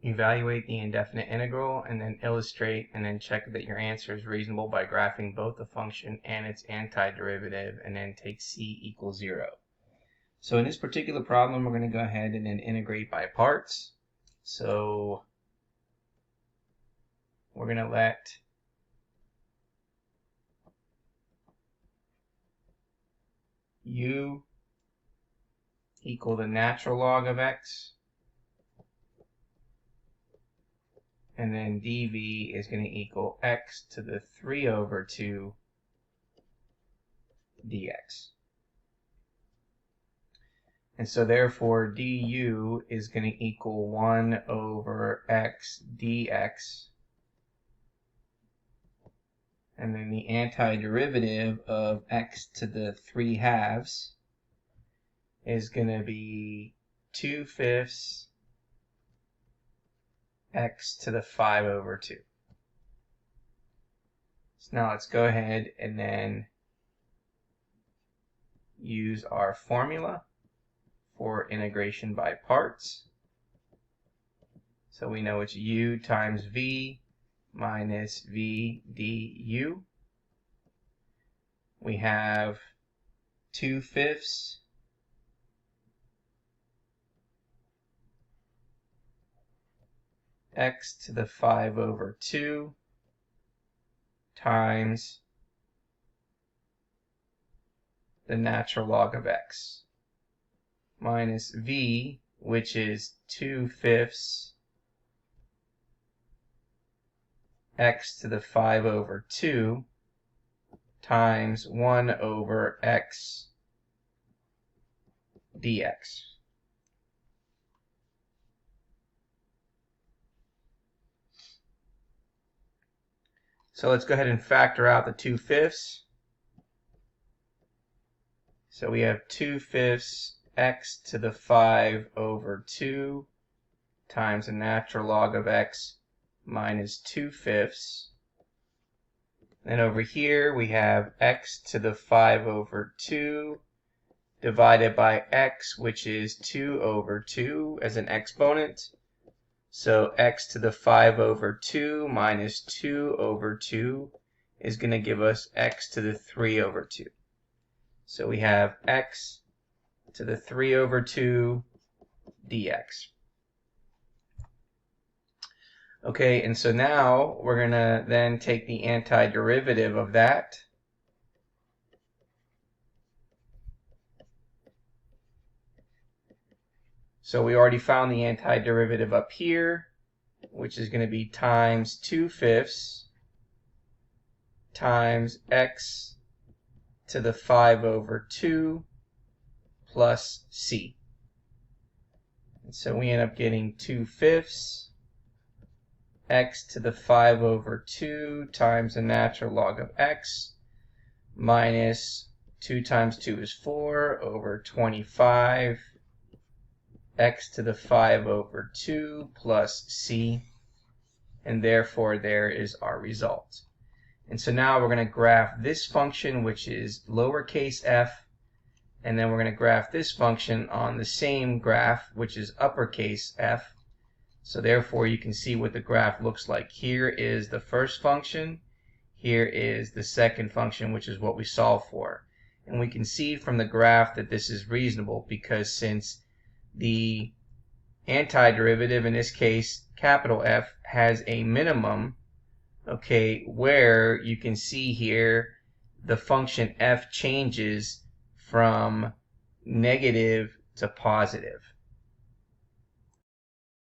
evaluate the indefinite integral, and then illustrate and then check that your answer is reasonable by graphing both the function and its antiderivative, and then take c equals 0. So in this particular problem, we're going to go ahead and then integrate by parts. So we're going to let u equal the natural log of x, and then dv is going to equal x to the 3 over 2 dx. And so therefore du is going to equal 1 over x dx, and then the antiderivative of x to the 3/2 is going to be 2/5 x to the 5 over 2. So now let's go ahead and then use our formula for integration by parts. So we know it's u times v minus v du. We have 2/5 x to the 5 over 2 times the natural log of x minus v, which is 2/5 x to the 5 over 2 times 1 over x dx. So let's go ahead and factor out the 2/5. So we have 2/5 x to the 5 over 2 times the natural log of x minus 2/5. Then over here we have x to the 5 over 2 divided by x, which is 2 over 2 as an exponent. So x to the 5 over 2 minus 2 over 2 is going to give us x to the 3 over 2. So we have x to the 3 over 2 dx. Okay, and so now we're going to then take the antiderivative of that. So we already found the antiderivative up here, which is going to be times 2/5 times x to the 5 over 2 plus c. And so we end up getting 2/5 x to the 5 over 2 times the natural log of x minus 2 times 2 is 4 over 25 x to the 5 over 2 plus c, and therefore there is our result. And so now we're going to graph this function, which is lowercase f, and then we're going to graph this function on the same graph, which is uppercase f. So therefore you can see what the graph looks like. Here is the first function, here is the second function, which is what we solved for. And we can see from the graph that this is reasonable, because since the antiderivative, in this case capital F, has a minimum, okay, where you can see here the function f changes from negative to positive.